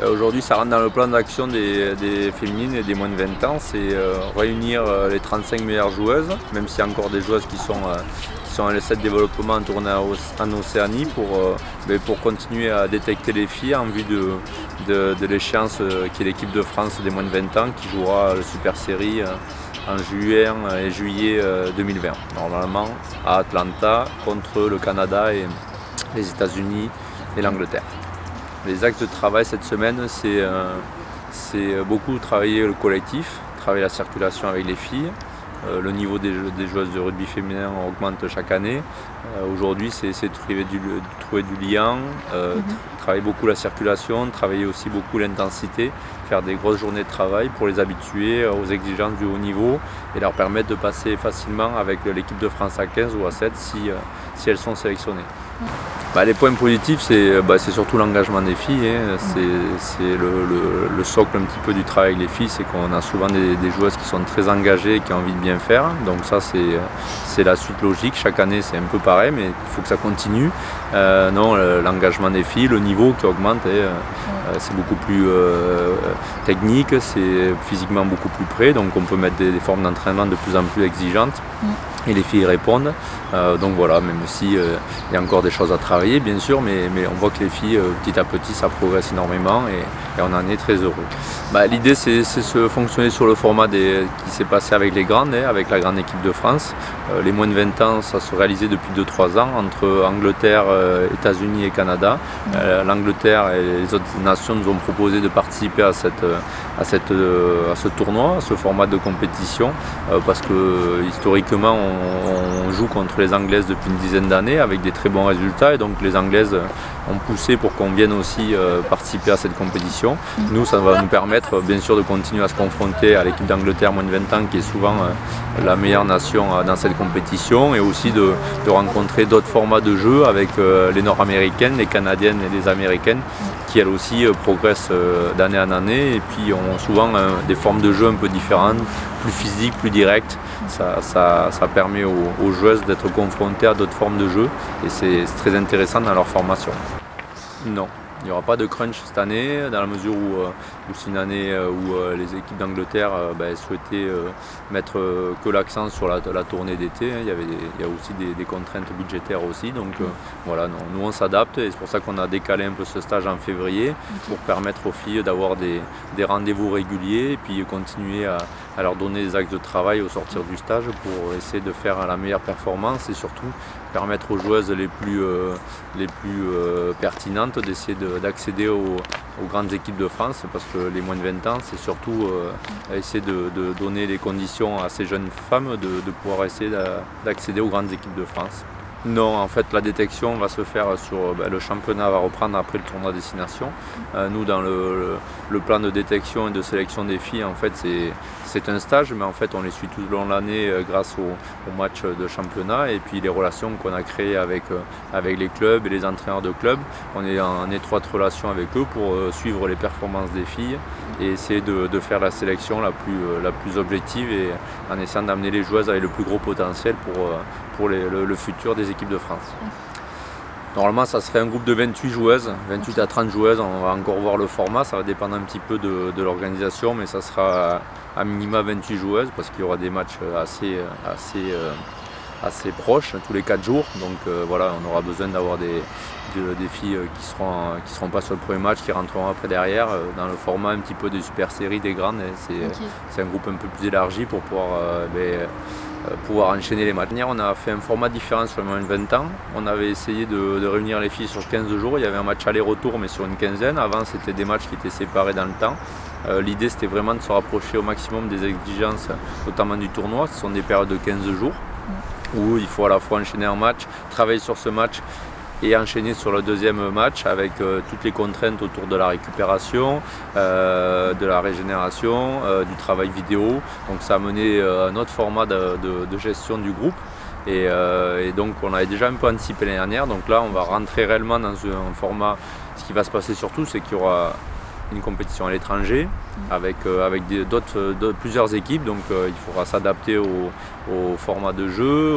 Aujourd'hui, ça rentre dans le plan d'action des féminines et des moins de 20 ans, c'est réunir les 35 meilleures joueuses, même s'il y a encore des joueuses qui sont en l'essai de développement en tournée en Océanie pour continuer à détecter les filles en vue de l'échéance qui est l'équipe de France des moins de 20 ans qui jouera le Super Série en juin et juillet 2020, normalement à Atlanta contre le Canada et les États-Unis et l'Angleterre. Les axes de travail cette semaine, c'est beaucoup travailler le collectif, travailler la circulation avec les filles. Le niveau des joueuses de rugby féminin augmente chaque année. Aujourd'hui, c'est trouver du lien, travailler beaucoup la circulation, travailler aussi beaucoup l'intensité, faire des grosses journées de travail pour les habituer aux exigences du haut niveau et leur permettre de passer facilement avec l'équipe de France à 15 ou à 7 si elles sont sélectionnées. Les points positifs, c'est surtout l'engagement des filles. C'est le socle un petit peu du travail avec les filles, c'est qu'on a souvent des joueuses qui sont très engagées et qui ont envie de bien faire. Donc ça, c'est la suite logique. Chaque année, c'est un peu pareil, mais il faut que ça continue. L'engagement des filles, le niveau qui augmente, c'est beaucoup plus technique, c'est physiquement beaucoup plus près. Donc on peut mettre des formes d'entraînement de plus en plus exigeantes. Et les filles répondent. Donc voilà, même si il y a encore des choses à travailler bien sûr, mais on voit que les filles petit à petit ça progresse énormément et on en est très heureux. L'idée c'est de fonctionner sur le format qui s'est passé avec les grandes, avec la grande équipe de France. Les moins de 20 ans, ça se réalisait depuis 2-3 ans entre Angleterre, États-Unis et Canada. L'Angleterre et les autres nations nous ont proposé de participer à ce tournoi, à ce format de compétition, parce que historiquement on joue contre les Anglaises depuis une dizaine d'années avec des très bons résultats et donc les Anglaises ont poussé pour qu'on vienne aussi participer à cette compétition. Nous, ça va nous permettre bien sûr de continuer à se confronter à l'équipe d'Angleterre moins de 20 ans qui est souvent la meilleure nation dans cette compétition et aussi de rencontrer d'autres formats de jeu avec les Nord-américaines, les Canadiennes et les Américaines qui elles aussi progressent d'année en année et puis ont souvent des formes de jeu un peu différentes, plus physiques, plus directes. Ça permet aux joueuses d'être confrontées à d'autres formes de jeu et c'est très intéressant dans leur formation. Non, il n'y aura pas de crunch cette année, dans la mesure où c'est une année où les équipes d'Angleterre souhaitaient mettre que l'accent sur la tournée d'été. Il y a aussi des contraintes budgétaires aussi, donc voilà, nous on s'adapte et c'est pour ça qu'on a décalé un peu ce stage en février pour permettre aux filles d'avoir des rendez-vous réguliers et puis continuer à leur donner des axes de travail au sortir du stage pour essayer de faire la meilleure performance et surtout permettre aux joueuses les plus pertinentes d'essayer d'accéder aux grandes équipes de France parce que les moins de 20 ans c'est surtout essayer de donner les conditions à ces jeunes femmes de pouvoir essayer d'accéder aux grandes équipes de France. Non, en fait la détection va se faire sur le championnat va reprendre après le tournoi destination. Nous dans le plan de détection et de sélection des filles en fait c'est un stage mais en fait on les suit tout au long de l'année grâce au match de championnat et puis les relations qu'on a créées avec les clubs et les entraîneurs de clubs. On est en étroite relation avec eux pour suivre les performances des filles et essayer de faire la sélection la plus objective et en essayant d'amener les joueuses avec le plus gros potentiel pour le futur des équipes de France. Normalement, ça serait un groupe de 28 joueuses, 28 à 30 joueuses. On va encore voir le format, ça va dépendre un petit peu de l'organisation, mais ça sera à minima 28 joueuses parce qu'il y aura des matchs assez proches tous les 4 jours. Donc voilà, on aura besoin d'avoir des filles qui seront pas sur le premier match, qui rentreront après derrière dans le format un petit peu des super séries, des grandes. C'est un groupe un peu plus élargi pour pouvoir enchaîner les matchs. On a fait un format différent sur le moins de 20 ans. On avait essayé de réunir les filles sur 15 jours. Il y avait un match aller-retour mais sur une quinzaine. Avant c'était des matchs qui étaient séparés dans le temps. L'idée c'était vraiment de se rapprocher au maximum des exigences, notamment du tournoi. Ce sont des périodes de 15 jours où il faut à la fois enchaîner un match, travailler sur ce match et enchaîner sur le deuxième match avec toutes les contraintes autour de la récupération, de la régénération, du travail vidéo. Donc ça a mené un autre format de gestion du groupe. Et donc on avait déjà un peu anticipé l'année dernière. Donc là on va rentrer réellement dans un format. Ce qui va se passer surtout c'est qu'il y aura une compétition à l'étranger avec plusieurs équipes, donc il faudra s'adapter au format de jeu,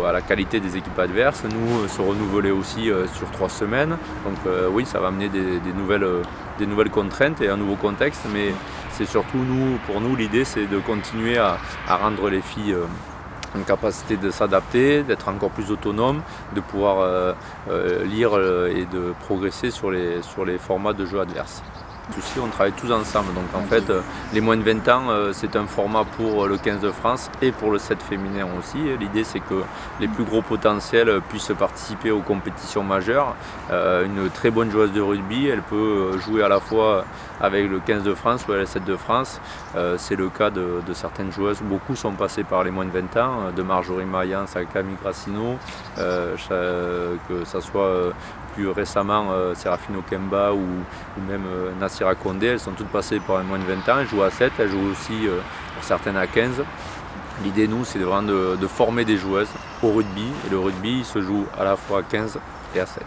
à la qualité des équipes adverses, nous se renouveler aussi sur 3 semaines, donc oui, ça va amener des nouvelles contraintes et un nouveau contexte, mais c'est surtout pour nous l'idée c'est de continuer à rendre les filles une capacité de s'adapter, d'être encore plus autonome, de pouvoir lire et de progresser sur les formats de jeu adverses. Ici, on travaille tous ensemble, donc en fait les moins de 20 ans c'est un format pour le 15 de France et pour le 7 féminin aussi. L'idée c'est que les plus gros potentiels puissent participer aux compétitions majeures. Une très bonne joueuse de rugby, elle peut jouer à la fois avec le 15 de France ou le 7 de France. C'est le cas de certaines joueuses, beaucoup sont passées par les moins de 20 ans, de Marjorie Mayence à Camille Grassino, que ça soit plus récemment Serafino Kemba ou même Nassira Condé, elles sont toutes passées par les moins de 20 ans, elles jouent à 7, elles jouent aussi pour certaines à 15. L'idée nous c'est vraiment de former des joueuses au rugby, et le rugby il se joue à la fois à 15 et à 7.